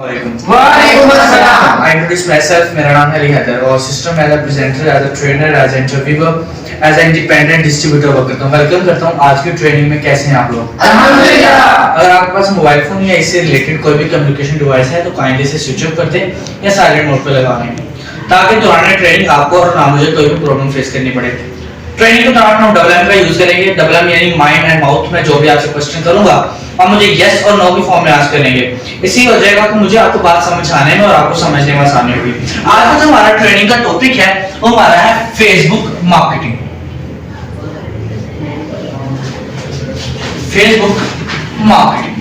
वालेकुम अस्सलाम। I introduce myself. मेरा नाम है अली हैदर और system as a presenter, as a trainer, as a interviewer, as a independent distributor work करता हूँ। वेलकम करता हूँ आज की ट्रेनिंग में। कैसे हैं आप लोग? अल्हम्दुलिल्लाह। अगर आपके पास मोबाइल फोन या इससे रिलेटेड कोई भी कम्युनिकेशन डिवाइस है तो काइंडली इसे स्विच ऑफ कर दें या साइलेंट मोड पर लगा लें ताकि दौरान ट्रेनिंग आपको और ना मुझे कोई भी प्रॉब्लम फेस करनी पड़े। ट्रेनिंग के दौरान हम डबल एम का यूज करेंगे। डबल एम यानी माइंड एंड माउथ में जो भी आपसे क्वेश्चन करूंगा आप मुझे यस और नो की फॉर्म में आंसर करेंगे। इसी हो जाएगा कि मुझे आपको बात समझ आने में और आपको समझने में आसानी होगी। आज का जो हमारा ट्रेनिंग का टॉपिक है वो हमारा है फेसबुक मार्केटिंग। फेसबुक मार्केटिंग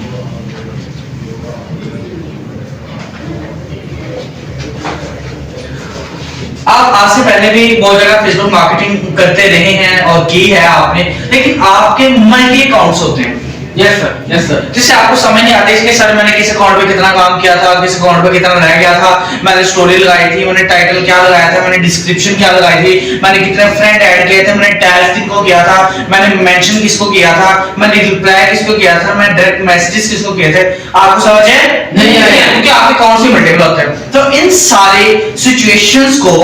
आप आज से पहले भी बहुत जगह फेसबुक मार्केटिंग करते रहे हैं और की है आपने, लेकिन आपके मल्टी अकाउंट्स होते हैं। Yes sir. जिससे आपको समझ नहीं आता इसके सर मैंने किस अकाउंट पे कितना काम किया था, किस अकाउंट पे कितना रह गया था, मैंने स्टोरी लगाई थी, मैंने टाइटल क्या लगाया था, मैंने डिस्क्रिप्शन क्या लगाई थी, मैंने कितने फ्रेंड ऐड किए थे, मैंने टैग किसको किया था, मैंने मेंशन किसको किया था, मैंने रिप्लाई किसको किया था, मैंने डायरेक्ट मैसेजेस किसको किए थे। आपको समझ है नहीं आया क्योंकि आपके अकाउंट से मल्टीपल होते हैं। तो इन सारे सिचुएशंस को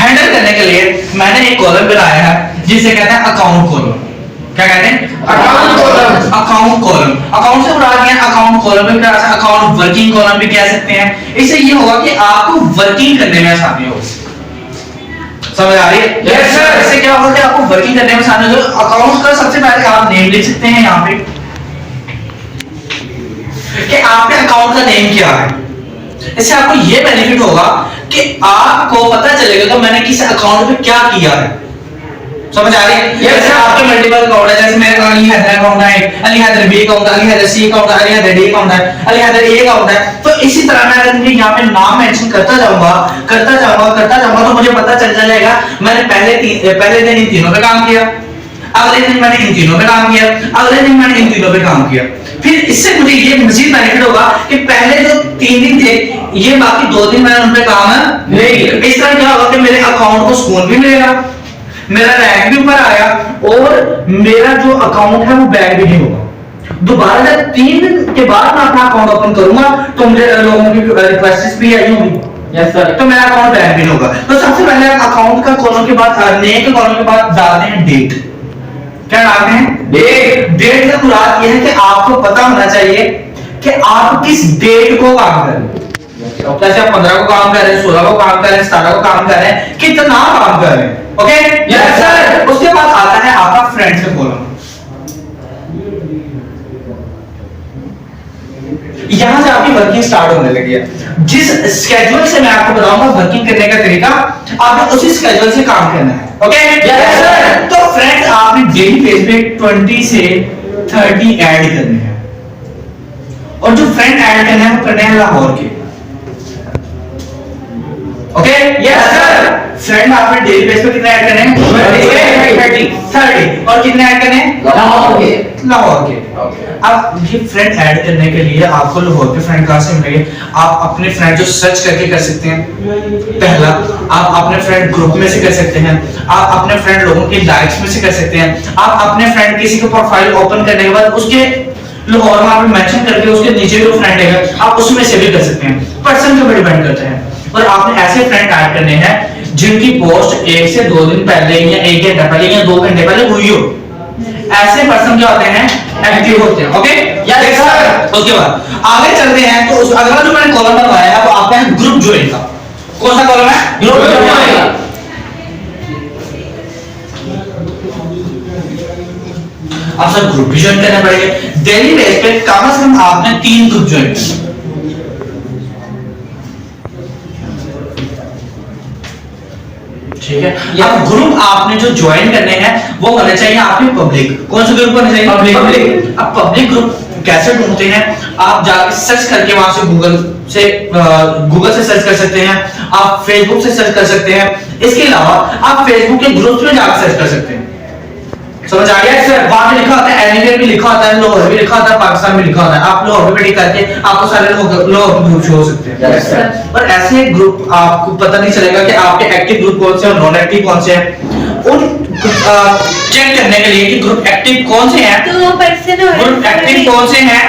हैंडल करने के लिए मैंने एक कॉलम बनाया है जिसे कहते हैं अकाउंट कॉलम। क्या कहते हैं? Account column. Account column. Account से मुराद क्या है? अकाउंट कॉलम भी कह सकते हैं, अकाउंट वर्किंग कॉलम भी कह सकते हैं। इससे ये होगा कि आपको वर्किंग करने में आसानी होगी। समझ आ रही है? Yes, sir। इससे क्या होगा कि आपको वर्किंग करने में आसानी होगी। अकाउंट का सबसे पहले आप नेम लिख सकते हैं यहाँ पे कि आपके अकाउंट का नेम क्या है। इससे आपको ये बेनिफिट होगा कि आपको पता चलेगा कि मैंने किस अकाउंट पे क्या किया है। समझ आ रही है? जैसे आपके मल्टीपल अकाउंट है, जैसे मेरे अली हैदर अकाउंट है, अली हैदर बी अकाउंट है, अली हैदर सी अकाउंट है, अली हैदर डी अकाउंट है, अली हैदर ए अकाउंट है। तो इसी तरह मैं अगर यहाँ पे नाम मेंशन करता जाऊंगा तो मुझे पता चल जाएगा मैंने पहले दिन इन तीनों पे काम किया, अगले दिन मैंने इन तीनों पे काम किया, अगले दिन मैंने इन तीनों पे काम किया। फिर इससे मुझे ये मजीद बेनिफिट होगा कि पहले जो 3 दिन थे ये बाकी 2 दिन मैंने उन पे काम नहीं किया। इस तरह क्या होगा कि मेरे अकाउंट को सुकून भी मिलेगा, मेरा रैंक भी ऊपर आया और मेरा जो अकाउंट है वो बैक भी नहीं होगा। दोबारा जब 3 दिन के बाद मैं अपना अकाउंट ओपन करूंगा तो मुझे लोगों की रिक्वेस्ट भी आई होगी। Yes sir. तो मेरा अकाउंट बैक भी नहीं होगा। तो सबसे पहले अकाउंट का कॉलम के बाद नेम के कॉलम के बाद डालते हैं डेट। क्या डालते हैं? डेट का मुराद यह है कि आपको पता होना चाहिए कि आप किस डेट को काम कर रहे हैं। जैसे आप 15 को काम कर रहे हैं, 16 को काम कर रहे हैं, 17 को काम कर रहे हैं, कितना काम कर रहे हैं। Okay yes sir. उसके बाद आता है आपका फ्रेंड्स का कॉलम। यहां से आपकी वर्किंग स्टार्ट होने लगी है। जिस स्केड्यूल से मैं आपको बताऊंगा वर्किंग करने का तरीका, आपने उसी स्केड्यूल से काम करना है। Okay yes sir. तो फ्रेंड्स आपने डेली बेस पे 20 से 30 ऐड करने हैं और जो फ्रेंड ऐड करने हैं वो करने हैं लाहौर के। Okay yes sir. फ्रेंड आपने डेली बेस पे कितने ऐड करने हैं? 30 और कितने ऐड करने हैं? लाहौर के। अब ये फ्रेंड ऐड करने के लिए आपको लाहौर के फ्रेंड कहां से मिलेंगे? आप अपने फ्रेंड जो सर्च करके कर सकते हैं। पहला आप अपने फ्रेंड ग्रुप में से कर सकते हैं, आप अपने फ्रेंड लोगों के लाइक्स में से कर सकते हैं, आप अपने फ्रेंड किसी का प्रोफाइल ओपन करने के बाद उसके लाहौर में आप मेंशन करके उसके नीचे जो फ्रेंड है आप उसमें से भी कर सकते हैं। पर्सन के ऊपर डिपेंड करते हैं। और आपने ऐसे फ्रेंड ऐड करने हैं जिनकी पोस्ट 1 से 2 दिन पहले या 1 घंटा पहले या 2 घंटे पहले हुई हो। ऐसे पर्सन क्या होते हैं? एक्टिव होते हैं। Okay yes sir. उसके बाद आगे चलते हैं तो उस अगला जो मैंने कॉलम बनवाया है वो आपका है ग्रुप ज्वाइन का। कौन सा कॉलम है? Group join. अब सर ग्रुप भी ज्वाइन करना पड़ेगा। डेली बेस पे कम से कम आपने 3 ग्रुप ज्वाइन करना। ठीक है। अब ग्रुप आपने जो ज्वाइन करने हैं वो होने चाहिए आपके पब्लिक। कौन से ग्रुप होने चाहिए? पब्लिक। अब पब्लिक ग्रुप कैसे ढूंढते हैं? आप जाके सर्च करके वहां से गूगल से सर्च कर सकते हैं, आप फेसबुक से सर्च कर सकते हैं। इसके अलावा आप फेसबुक के ग्रुप्स में जाकर सर्च कर सकते हैं। समझ आ गया सर? वहां पे लिखा होता है एनीवेयर भी लिखा होता है, लाहौर भी लिखा होता है, पाकिस्तान भी लिखा होता है। आप लाहौर पे क्लिक करके आपको सारे लाहौर के ग्रुप शो हो सकते हैं। Yes sir. पर ऐसे ग्रुप आपको पता नहीं चलेगा कि आपके एक्टिव ग्रुप कौन से और नॉन एक्टिव कौन से हैं। उन चेक करने के लिए कि ग्रुप एक्टिव कौन से हैं, ग्रुप एक्टिव कौन से हैं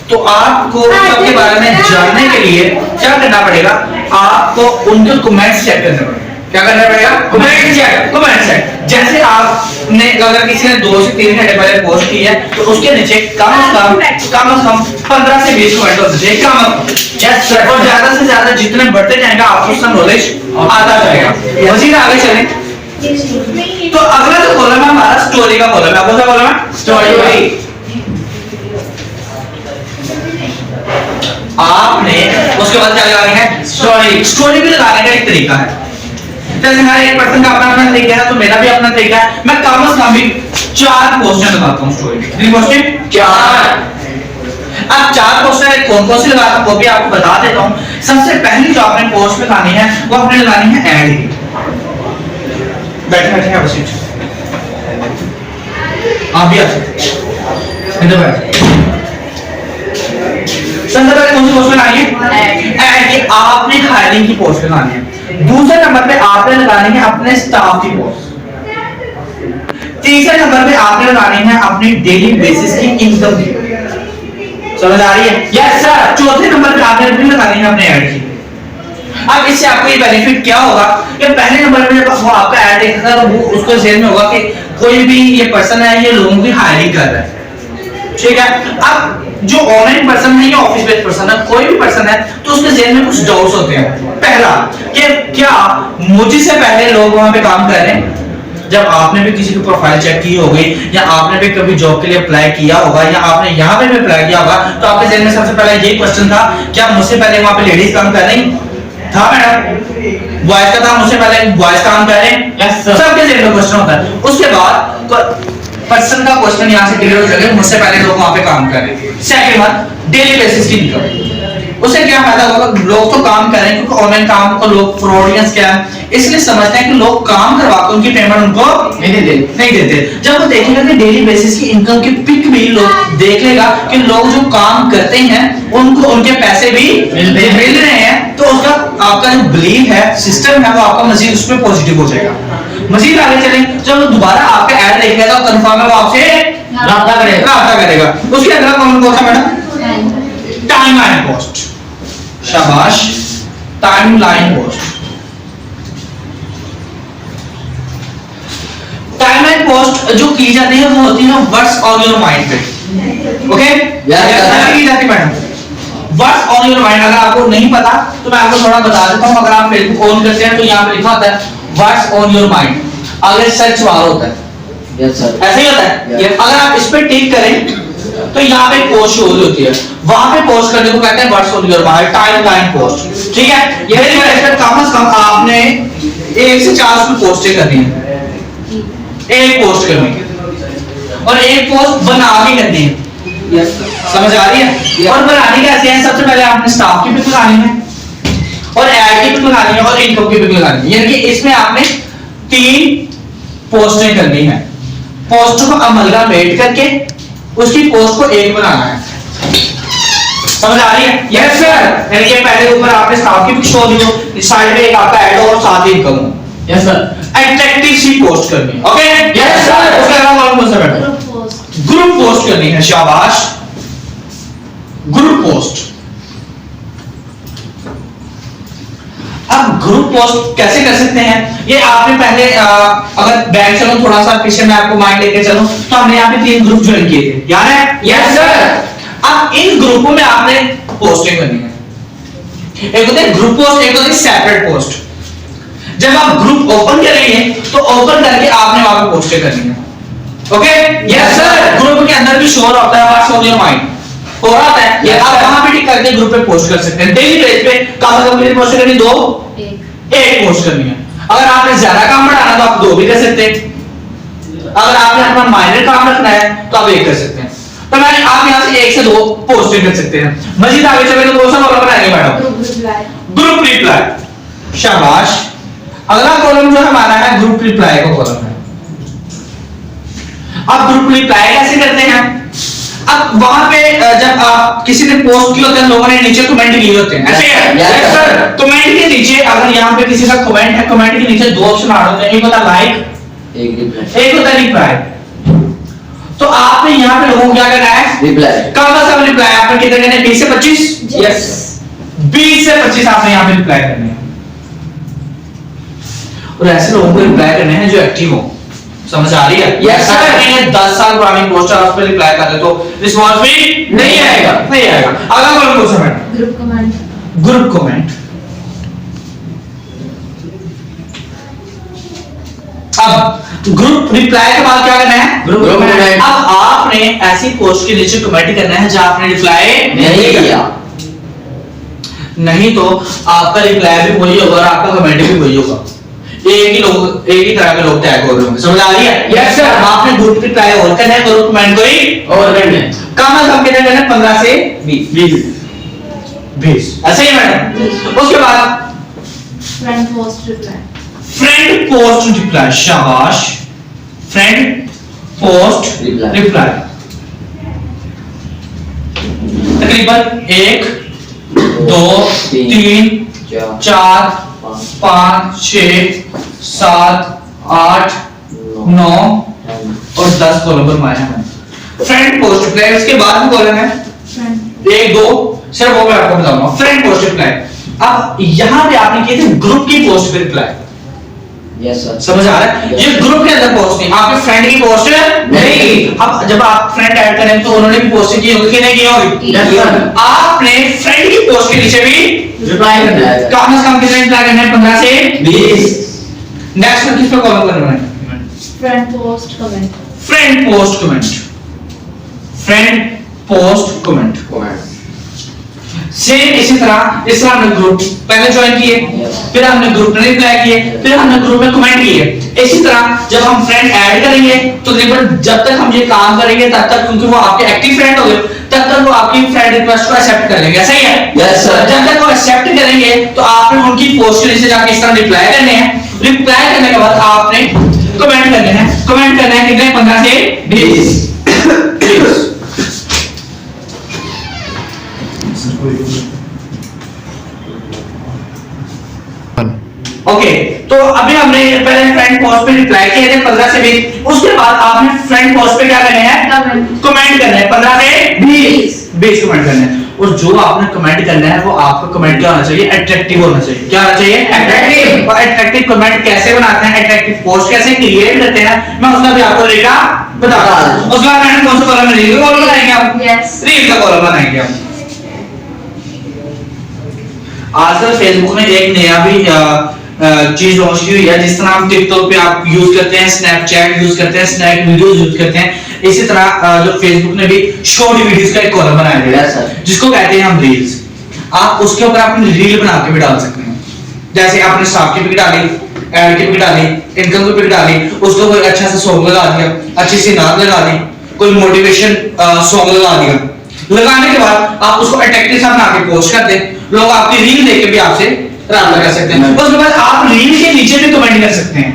तो आपको सबके बारे में जानने के लिए क्या करना पड़ेगा, आपको उनके कमेंट्स चेक करने पड़ेंगे। क्या करना पड़ेगा? Comment check. जैसे आपने अगर किसी ने 2 से 3 घंटे पहले पोस्ट की है तो उसके नीचे कम से कम 15 से 20 कमेंट होते चाहिए कम। Yes sir. और ज्यादा से ज्यादा जितने बढ़ते जाएंगे आपको उसका नॉलेज आता जाएगा। मजीद आगे चलें तो अगला जो कॉलम है हमारा स्टोरी का कॉलम है। कौन सा कॉलम है? स्टोरी। आपने उसके बाद क्या लगानी है? स्टोरी। स्टोरी भी लगाने का एक तरीका है। जैसे हर एक पर्सन का अपना अपना तरीका है तो मेरा भी अपना तरीका है। मैं कम से कम भी 4 क्वेश्चन लगाता हूँ स्टोरी में। कितने क्वेश्चन? 4। अब 4 क्वेश्चन कौन कौन से लगाता हूँ वो भी आपको बता देता हूँ। सबसे पहली जो आपने पोस्ट लगानी है वो आपने लगानी है ऐड की। बैठे बैठे हैं उसी आप भी आ सकते इधर बैठ। सबसे पहले कौन सी पोस्ट लगानी है? ऐड की। आपने हायरिंग की पोस्ट लगानी है। दूसरे नंबर पे आपने लगानी है अपने स्टाफ की पोस्ट। तीसरे नंबर पे आपने लगानी है अपनी डेली बेसिस की इनकम की। समझ आ रही है? Yes sir. चौथे नंबर पे आपने लगानी है अपने ऐड की। अब इससे आपको ये बेनिफिट क्या होगा कि पहले नंबर पे जब वो आपका ऐड देखेगा तो वो उसको ज़हन में होगा कि कोई भी ये पर्सन है ये लोगों की हायरिंग कर रहा है। ठीक है। अब जो ऑनलाइन पर्सन है या ऑफिस बेस्ड पर्सन है कोई भी पर्सन है तो उसके ज़हन में कुछ डाउट्स होते हैं। पहला कि क्या मुझसे पहले लोग वहां पे काम कर रहे हैं? जब आपने भी किसी की प्रोफाइल चेक की होगी या आपने भी कभी जॉब के लिए अप्लाई किया होगा या आपने यहाँ पे भी अप्लाई किया होगा तो आपके ज़हन में सबसे पहला यही क्वेश्चन था, क्या मुझसे पहले वहां पे लेडीज काम कर रही था? मैडम बॉयज का था, मुझसे पहले बॉयज काम कर रहे हैं। Yes sir. सबके ज़हन में क्वेश्चन होता है। उसके बाद पर्सन का क्वेश्चन यहाँ से क्लियर हो जाएगा, मुझसे पहले लोग वहां पे काम कर रहे हैं। सेकंड वन, डेली बेसिस की इनकम। उससे क्या फायदा होगा? लोग तो काम कर रहे हैं क्योंकि ऑनलाइन काम को लोग फ्रॉड या स्कैम इसलिए समझते हैं कि लोग काम करवाते उनकी पेमेंट उनको नहीं देते। जब वो देखेगा कि डेली बेसिस की इनकम की पिक भी लोग देख लेगा कि लोग जो काम करते हैं उनको उनके पैसे भी मिल रहे हैं तो उसका आपका जो बिलीव है सिस्टम है वो आपका मजीद उस पर पॉजिटिव हो जाएगा। मजीद आगे चलें जब वो दोबारा आपका ऐड देखेगा तो कंफर्म है वो आपसे राब्ता करेगा। उसके अगला कौन कौन सा मैडम? Timeline post. शाबाश। Timeline post. टाइमलाइन पोस्ट जो की जाती है वो होती है व्हाट्स ऑन योर माइंड पे। ओके यस की जाती madam what's on your mind. अगर आपको नहीं पता तो मैं आपको थोड़ा बता देता हूं। अगर आप फेसबुक ऑन करते हैं तो यहाँ पे लिखा होता है व्हाट्स ऑन योर माइंड। अगर सर्च बार होता है यस सर। ऐसे ही होता है। अगर आप इस पे टिक करें तो यहाँ पे पोस्ट शो होती है, वहां पे पोस्ट करने को कहते हैं what's on your mind timeline post. ठीक है। ये कम से कम आपने 1 से 4 उसमें पोस्टें करनी है। एक पोस्ट करनी है और एक पोस्ट बना के करनी है। यस समझ आ रही है? और बनानी कैसे है? सबसे पहले आपने स्टाफ की पिक लगानी है और ऐड की पिक लगानी है और इनकम की पिक लगानी है। यानी कि इसमें आपने 3 पोस्टें करनी है। पोस्ट को अमलगामेट करके उसकी पोस्ट को एक बनाना है। समझ आ रही है? Yes sir. यानी कि पहले ऊपर आपने स्टाफ की पिक शो दी हो, साइड में एक आपका ऐड हो और साथ ही इनकम हो। Yes sir. अट्रैक्टिव सी पोस्ट करनी है। Okay yes sir. उसके अलावा कौन सा बेटा? ग्रुप पोस्ट करनी है। शाबाश। Group post. अब ग्रुप पोस्ट कैसे कर सकते हैं? ये आपने पहले अगर बैक चलो थोड़ा सा पीछे मैं आपको माइंड लेके चलूं तो हमने यहाँ पे 3 ग्रुप ज्वाइन किए थे, याद है? Yes sir. अब इन ग्रुपों में आपने पोस्टिंग करनी है। एक होते हैं ग्रुप पोस्ट, एक होती है सेपरेट पोस्ट। जब आप ग्रुप ओपन करेंगे तो ओपन करके आपने वहां पे पोस्टें करनी है। Okay yes sir. ग्रुप के अंदर भी शो होता है व्हाट्स ऑन योर माइंड हो रहा है। ये आप वहां पे टिक करके ग्रुप पे पोस्ट कर सकते हैं। डेली बेस पे कम से कम कितनी पोस्ट करनी? 2 एक पोस्ट करनी है। अगर आपने ज्यादा काम बढ़ाना तो आप 2 भी कर सकते हैं। अगर आपने अपना माइनर काम रखना है तो आप 1 कर सकते हैं। तो मैंने आप यहां से 1 से 2 पोस्टें कर सकते हैं। मजीद आगे चले तो कौन सा कॉलम बनाएंगे मैडम? Group reply. शाबाश। अगला कॉलम जो हमारा है ग्रुप रिप्लाई का कॉलम है। अब ग्रुप रिप्लाई कैसे करते हैं? अब वहां पे जब आप किसी ने पोस्ट की होते हैं लोगों ने नीचे कमेंट किए होते हैं ऐसे है। Yes sir. कमेंट के नीचे अगर यहाँ पे किसी का कमेंट है कमेंट के नीचे 2 ऑप्शन आ होते हैं, एक होता है लाइक, एक होता है रिप्लाई। तो आपने यहाँ पे लोगों को क्या करना है? रिप्लाई। कम से कम रिप्लाई आपने कितने करने 20 से 25? यस 20 से 25 आपने यहाँ पे रिप्लाई करने हैं और ऐसे लोगों को रिप्लाई करने हैं जो एक्टिव हो। समझ आ रही है? Yes, sir. मैंने 10 साल पुरानी पोस्ट है उस पर रिप्लाई कर दे तो रिस्पांस भी नहीं आएगा। नहीं आएगा। अगला कौन क्वेश्चन है? Group comment. Group comment. अब ग्रुप रिप्लाई के बाद क्या करना है? Group comment. अब आपने ऐसी पोस्ट के नीचे कमेंट करना है जहां आपने रिप्लाई नहीं किया नहीं तो आपका रिप्लाई भी वही होगा और आपका कमेंट भी वही होगा। एक ही तरह के लोग टैग हो रहे होंगे। समझ आ रही है? Yes, sir. आपने ग्रुप रिप्लाई और करना है, ग्रुप कमेंट को ही और करने कम से कम कितने करना है? 15 से 20 ऐसे ही मैडम। उसके बाद friend post reply. Friend post reply. शाबाश। Friend post Reply. रिप्लाई तकरीबन 1 2 3 4 5 6 7 8 9 और 10 कॉलम बनवाए हैं मैंने। फ्रेंड पोस्ट रिप्लाई उसके बाद भी कॉलम है फ्रेंड 1 2 सिर्फ वो मैं आपको बताऊंगा। Friend post reply. अब यहां पे आपने किए थे ग्रुप की पोस्ट पे रिप्लाई। यस सर समझ आ रहा है? ये ग्रुप के अंदर पोस्ट नहीं, आपके फ्रेंड की पोस्ट नहीं। अब जब आप फ्रेंड ऐड करें तो उन्होंने भी पोस्ट की होगी कि नहीं की होगी? Yes, sir. आपने फ्रेंड की पोस्ट के नीचे भी रिप्लाई करना है कम से कम कितने रिप्लाई करना है? 15 से 20 नेक्स्ट में किस पे कॉलम करना है? Friend post comment. Friend post comment. Friend post comment comment same इसी तरह इस तरह हमने ग्रुप पहले ज्वाइन किए, फिर हमने ग्रुप में रिप्लाई किए, फिर हमने ग्रुप में कमेंट किए। इसी तरह जब हम फ्रेंड ऐड करेंगे तो तकरीबन जब तक हम ये काम करेंगे तब तक, क्योंकि वो आपके एक्टिव फ्रेंड हो गए, तब तक वो आपकी फ्रेंड रिक्वेस्ट को एक्सेप्ट कर लेंगे। सही है? Yes, sir. जब तक वो एक्सेप्ट करेंगे तो आपने उनकी पोस्ट के नीचे जाके इस तरह रिप्लाई करने हैं। रिप्लाई करने के बाद आपने कमेंट करने हैं। कमेंट करना है कितने? 15 से 20। ओके तो अभी हमने पहले फ्रेंड पोस्ट पे रिप्लाई किए थे 15 से 20। उसके बाद आपने फ्रेंड पोस्ट पे क्या करने हैं? कमेंट करना है 15 से 20 कमेंट करने हैं। और जो आपने कमेंट करना है वो आपका कमेंट क्या होना चाहिए? अट्रैक्टिव होना चाहिए। क्या होना चाहिए? अट्रैक्टिव। और अट्रैक्टिव कमेंट कैसे बनाते हैं, अट्रैक्टिव पोस्ट कैसे क्रिएट करते हैं, मैं उसका भी आपको तरीका बता रहा हूं। उसके बाद मैंने कौन सा कॉलम रील का कॉलम बनाएंगे आप? यस। रील का कॉलम बनाएंगे आप। आजकल फेसबुक में एक नया भी चीज लॉन्च की हुई है। जिस तरह हम टिकटॉक पे आप यूज करते हैं, स्नैपचैट यूज करते हैं, स्नैप वीडियोस यूज करते हैं, इसी तरह जो फेसबुक ने भी शॉर्ट वीडियोस का एक कॉलम बनाया है Yes, sir. जिसको कहते हैं हम रील्स। आप उसके ऊपर अपनी रील बना के भी डाल सकते हैं। जैसे आपने स्टाफ की पिक डाली, एड की पिक डाली, इनकम की पिक डाली, उसको कोई अच्छा सा सॉन्ग लगा दिया, अच्छी सी नात लगा दी, कोई मोटिवेशन सॉन्ग लगा दिया। लगाने के बाद आप उसको अट्रैक्टिव सा बना के पोस्ट कर दें, लोग आपकी रील देख के भी आपसे राब्ता कर सकते हैं। उसके बाद आप रील के नीचे भी कमेंट कर सकते हैं।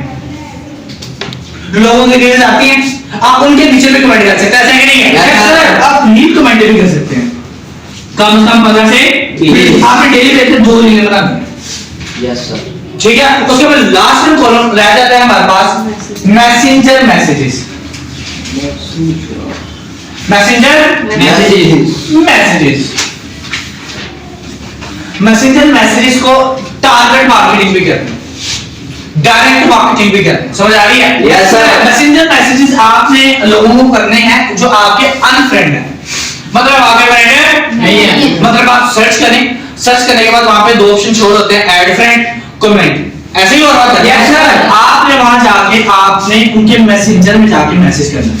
लोगों की रील्स आती हैं, आप उनके नीचे भी कमेंट कर सकते हैं। ऐसा है कि नहीं है? Yes, sir. आप रील कमेंट भी कर सकते हैं। कम से कम 15 से 20 आपने डेली बेसिस पे 2 रील बना दी। यस सर ठीक है? उसके बाद लास्ट में कॉलम रह जाता है हमारे पास मैसेंजर मैसेजेस। मैसेंजर मैसेजेस को टारगेट मार्केटिंग भी कहते हैं, डायरेक्ट मार्केटिंग भी कहते हैं। समझ आ रही है? Yes, sir. मैसेंजर मैसेजेस आपने लोगों को करने हैं जो आपके अनफ्रेंड हैं, मतलब आपके फ्रेंड नहीं है। मतलब आप सर्च करें, सर्च करने के बाद वहां पे 2 ऑप्शन छोड़ होते हैं, ऐड फ्रेंड, कमेंट। ऐसे ही हो रहा है। Yes, sir. आपने वहां जाके आपने उनके मैसेंजर में जाके मैसेज करना है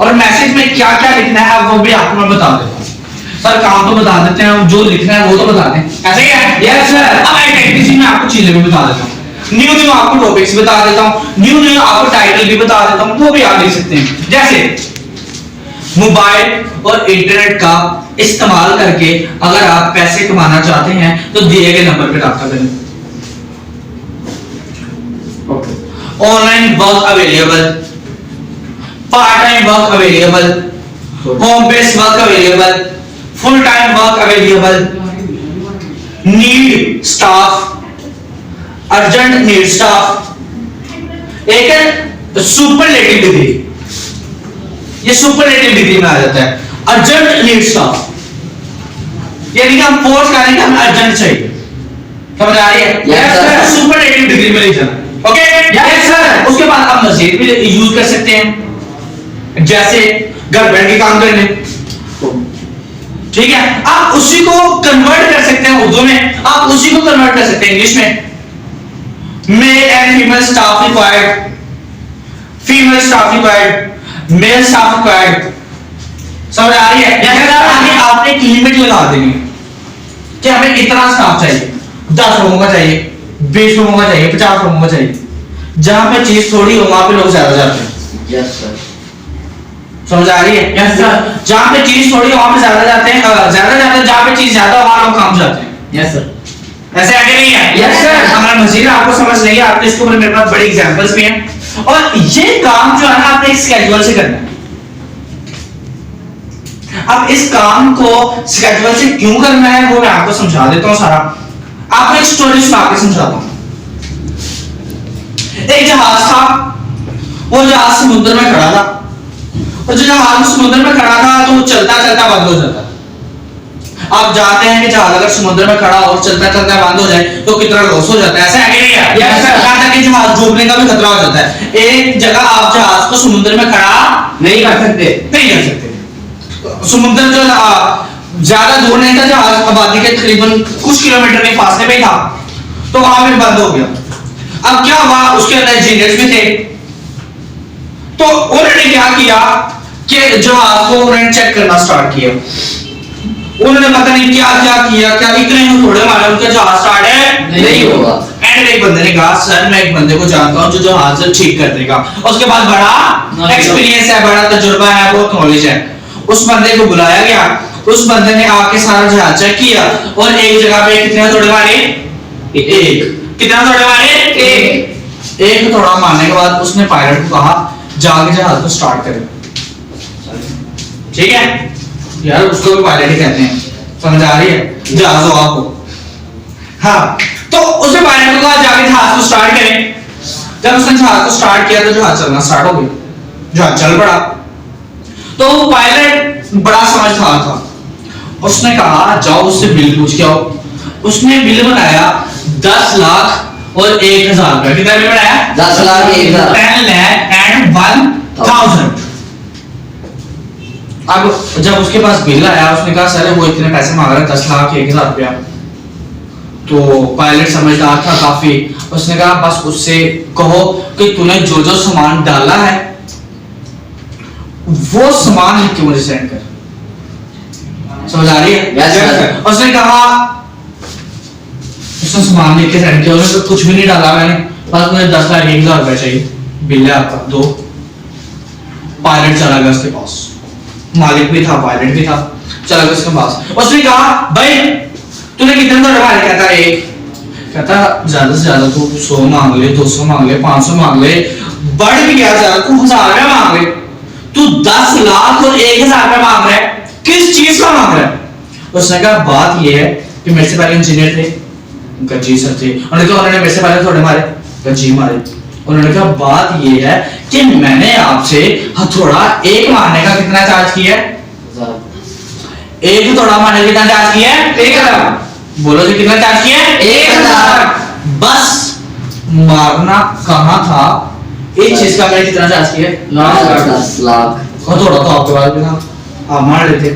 और मैसेज में क्या क्या लिखना है अब वो भी आपको मैं बता देता हूँ। सर काम तो बता देते हैं, जो लिखना है वो तो बता दें। ऐसे ही है? Yes, sir. अब एटैक्टिव में आपको चीजें भी बता देता हूँ, न्यू आपको टॉपिक्स बता देता हूँ, न्यू आपको टाइटल भी बता देता हूँ, वो भी आप लिख सकते हैं। जैसे मोबाइल और इंटरनेट का इस्तेमाल करके अगर आप पैसे कमाना चाहते हैं तो दिए गए नंबर पर रब्ता करें। Online work available, part time work available, home based work available, full time work available, need staff, urgent need staff. एक है सुपरलेटिव डिग्री, ये सुपरलेटिव डिग्री में आ जाता है। अर्जेंट नीड स्टाफ, यानी कि हम फोर्स करें कि हमें अर्जेंट चाहिए। समझ आ रही है? Yes, sir. सुपरलेटिव डिग्री में ले जाना। Okay yes sir. उसके बाद आप मजीद भी यूज कर सकते हैं, जैसे घर बैठ के काम करने, ठीक है। आप उसी को कन्वर्ट कर सकते हैं उर्दू में, आप उसी को कन्वर्ट कर सकते हैं इंग्लिश में। Male and female staff required, female staff required, mail staff required. समझ आ रही है? आगे आपने एक लिमिट लगा देनी कि हमें इतना स्टाफ चाहिए, 10 लोगों का चाहिए, 20 लोगों का चाहिए, 50 लोगों का चाहिए। जहां पे चीज थोड़ी हो वहां पे लोग ज्यादा जाते हैं। Yes sir. समझ आ रही है? Yes sir. जहां पे चीज थोड़ी हो वहां पे ज्यादा जाते हैं, ज्यादा जाते हैं। जहां पे चीज ज्यादा हो वहां लोग कम जाते हैं। Yes sir. ऐसे आगे नहीं है? Yes, sir. हमारा मजीद आपको समझ नहीं है, आपके इसके ऊपर मेरे पास बड़ी एग्जांपल्स भी हैं। और ये काम जो है ना आपने एक स्केड्यूल से करना है। अब इस काम को स्केड्यूल से क्यों करना है वो मैं आपको समझा देता हूं सारा। आपको एक स्टोरी सुना के समझाता हूं। एक जहाज था, वो जहाज समुद्र में खड़ा था, और जो जहाज समुद्र में खड़ा था तो वो चलता चलता बंद हो जाता। आप जानते हैं कि जहाज अगर समुद्र में खड़ा और चलता चलता बंद हो जाए तो कितना लॉस हो जाता है। ऐसा है नहीं है? Yes, sir. यहाँ तक कि जहाज डूबने का भी खतरा हो जाता है। एक जगह आप जहाज को समुद्र में खड़ा नहीं कर सकते। नहीं कर सकते। समुद्र जो ज्यादा दूर नहीं था, जहाज आबादी के तकरीबन कुछ किलोमीटर के फासले पे था, तो वहां पे बंद हो गया। अब क्या हुआ, उसके अंदर इंजीनियर्स भी थे, तो उन्होंने क्या किया कि जहाज को उन्होंने चेक करना स्टार्ट किया। उन्होंने पता नहीं क्या क्या किया, क्या इतने ही थोड़े मारे उनका जहाज स्टार्ट है नहीं होगा। एंड एक बंदे ने कहा सर मैं एक बंदे को जानता हूं जो जहाज ठीक कर देगा। उसके बाद बड़ा एक्सपीरियंस है, बड़ा तजुर्बा है, बहुत नॉलेज है। उस बंदे को बुलाया गया, उस बंदे ने आके सारा जहाज चेक किया और एक जगह पे कितने थोड़े मारे? एक। कितना थोड़े मारे? एक थोड़ा मारने के बाद उसने पायलट को कहा जाके जहाज को स्टार्ट करें। ठीक है यार, उसको भी पायलट ही कहते हैं। समझ आ रही है? जहाज हो आपको। हाँ, तो उसने पायलट को कहा जाके जहाज को स्टार्ट करें। जब उसने जहाज को स्टार्ट किया तो जहाज चलना स्टार्ट हो गया, जहाज चल पड़ा। तो वो पायलट बड़ा समझदार था, उसने कहा जाओ उससे बिल पूछ के आओ। उसने बिल बनाया 10 लाख और 1,000 रुपया। कितना बिल बनाया? 10 लाख 1,000। 10 लाख एंड 1,000। अब जब उसके पास बिल आया, उसने कहा सर वो इतने पैसे मांग रहा है, 10 लाख 1,000 रुपया। तो पायलट समझदार था काफी, उसने कहा बस उससे कहो कि तूने जो जो सामान डाला है वो सामान लिख के मुझे सेंड कर। समझ आ रही है? Yes, sir. उसने कहा, उसने सामान लिख के सेंड किया, उसने कुछ भी नहीं डाला मैंने, बस मुझे 10 लाख 1,000 रुपया चाहिए, बिल है आपका दो। पायलट चला गया उसके पास, मालिक भी था पायलट भी था, चला गया उसके पास। उसने कहा भाई तूने कितने तो डरा? कहता एक, कहता ज्यादा से ज्यादा तू 100 मांग ले, 200 मांग ले, 500 मांग ले, बढ़ भी गया ज्यादा तू 1,000 रुपया मांग ले। तू 10 लाख और 1,000 रुपया मांग रहा है, किस चीज का मांग रहा है? उसने कहा बात ये है कि मेरे से पहले इंजीनियर थे। उनका जी सर थे। उन्होंने कहा उन्होंने मेरे से पहले थोड़े मारे? उनका जी मारे। उन्होंने कहा बात ये है कि मैंने आपसे हथौड़ा एक मारने का कितना चार्ज किया है? एक हथौड़ा मारने का कितना चार्ज किया है? 1,000। बोलो जी कितना चार्ज किया है? 1,000। बस मारना कहां था, एक चीज का मैंने कितना चार्ज किया है? 10 लाख। हथौड़ा तो आपके पास भी था, आप मार लेते।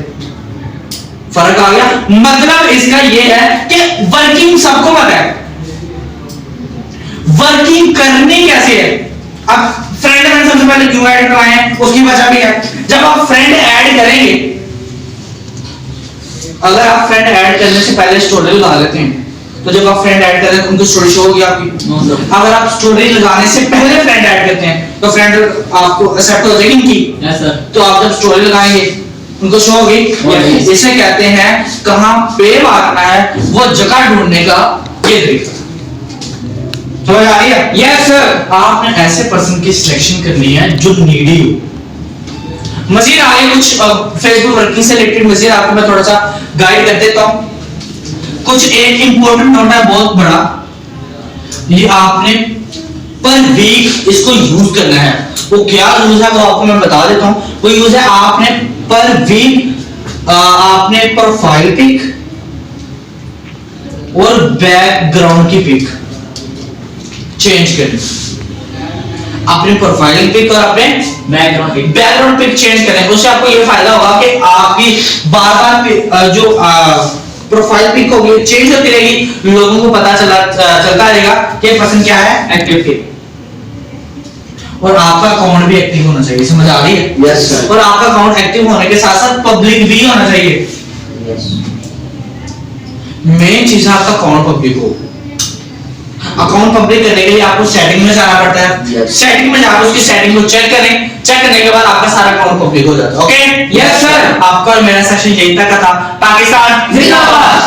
फर्क आ गया। मतलब इसका ये है कि वर्किंग सबको पता है, वर्किंग करनी कैसे है। अब फ्रेंड मैंने सबसे पहले क्यों ऐड करवाए हैं उसकी वजह भी है। जब आप फ्रेंड ऐड करेंगे, अगर आप फ्रेंड ऐड करने से पहले स्टोरी लगा लेते हैं तो जब आप फ्रेंड ऐड करें तो उनको स्टोरी शो होगी आपकी। अगर आप स्टोरी लगाने से पहले फ्रेंड ऐड करते हैं तो फ्रेंड आपको एक्सेप्ट हो जाएगी इनकी। Yes sir. तो आप जब स्टोरी लगाएंगे उनको शो होगी। Yes. इसे कहते हैं कहां पे मारना है वो जगह ढूंढने का ये तरीका। समझ आ रही है? Yes sir. आपने ऐसे पर्सन की सिलेक्शन करनी है जो नीडी हो। मजीद आगे कुछ फेसबुक वर्किंग से रिलेटेड मजीद आपको मैं थोड़ा सा गाइड कर देता हूं। कुछ एक इंपॉर्टेंट नोट है बहुत बड़ा, ये आपने पर वीक इसको यूज करना है। वो क्या यूज है वो आपको मैं बता देता हूं। वो यूज है आपने पर वीक आपने प्रोफाइल पिक और बैकग्राउंड की पिक चेंज करनी। अपनी प्रोफाइल पिक और अपने बैकग्राउंड पिक चेंज करें। उससे आपको ये फायदा होगा कि आपकी बार बार जो प्रोफाइल पिक होगी चेंज होती रहेगी, लोगों को पता चलता रहेगा कि पर्सन क्या है, एक्टिव पिक। और आपका अकाउंट भी एक्टिव होना चाहिए, समझ आ रही है? Yes sir. और आपका अकाउंट एक्टिव होने के साथ साथ पब्लिक भी होना चाहिए। यस। मेन चीज है आपका अकाउंट पब्लिक हो। अकाउंट पब्लिक करने के लिए आपको सेटिंग में जाना पड़ता है। Yes. सेटिंग में जाकर उसकी सेटिंग को चेक करें, चेक करने के बाद आपका सारा अकाउंट पब्लिक हो जाता है। ओके? Yes, sir. आपका और मेरा सेशन यही तक का था। पाकिस्तान जिंदाबाद।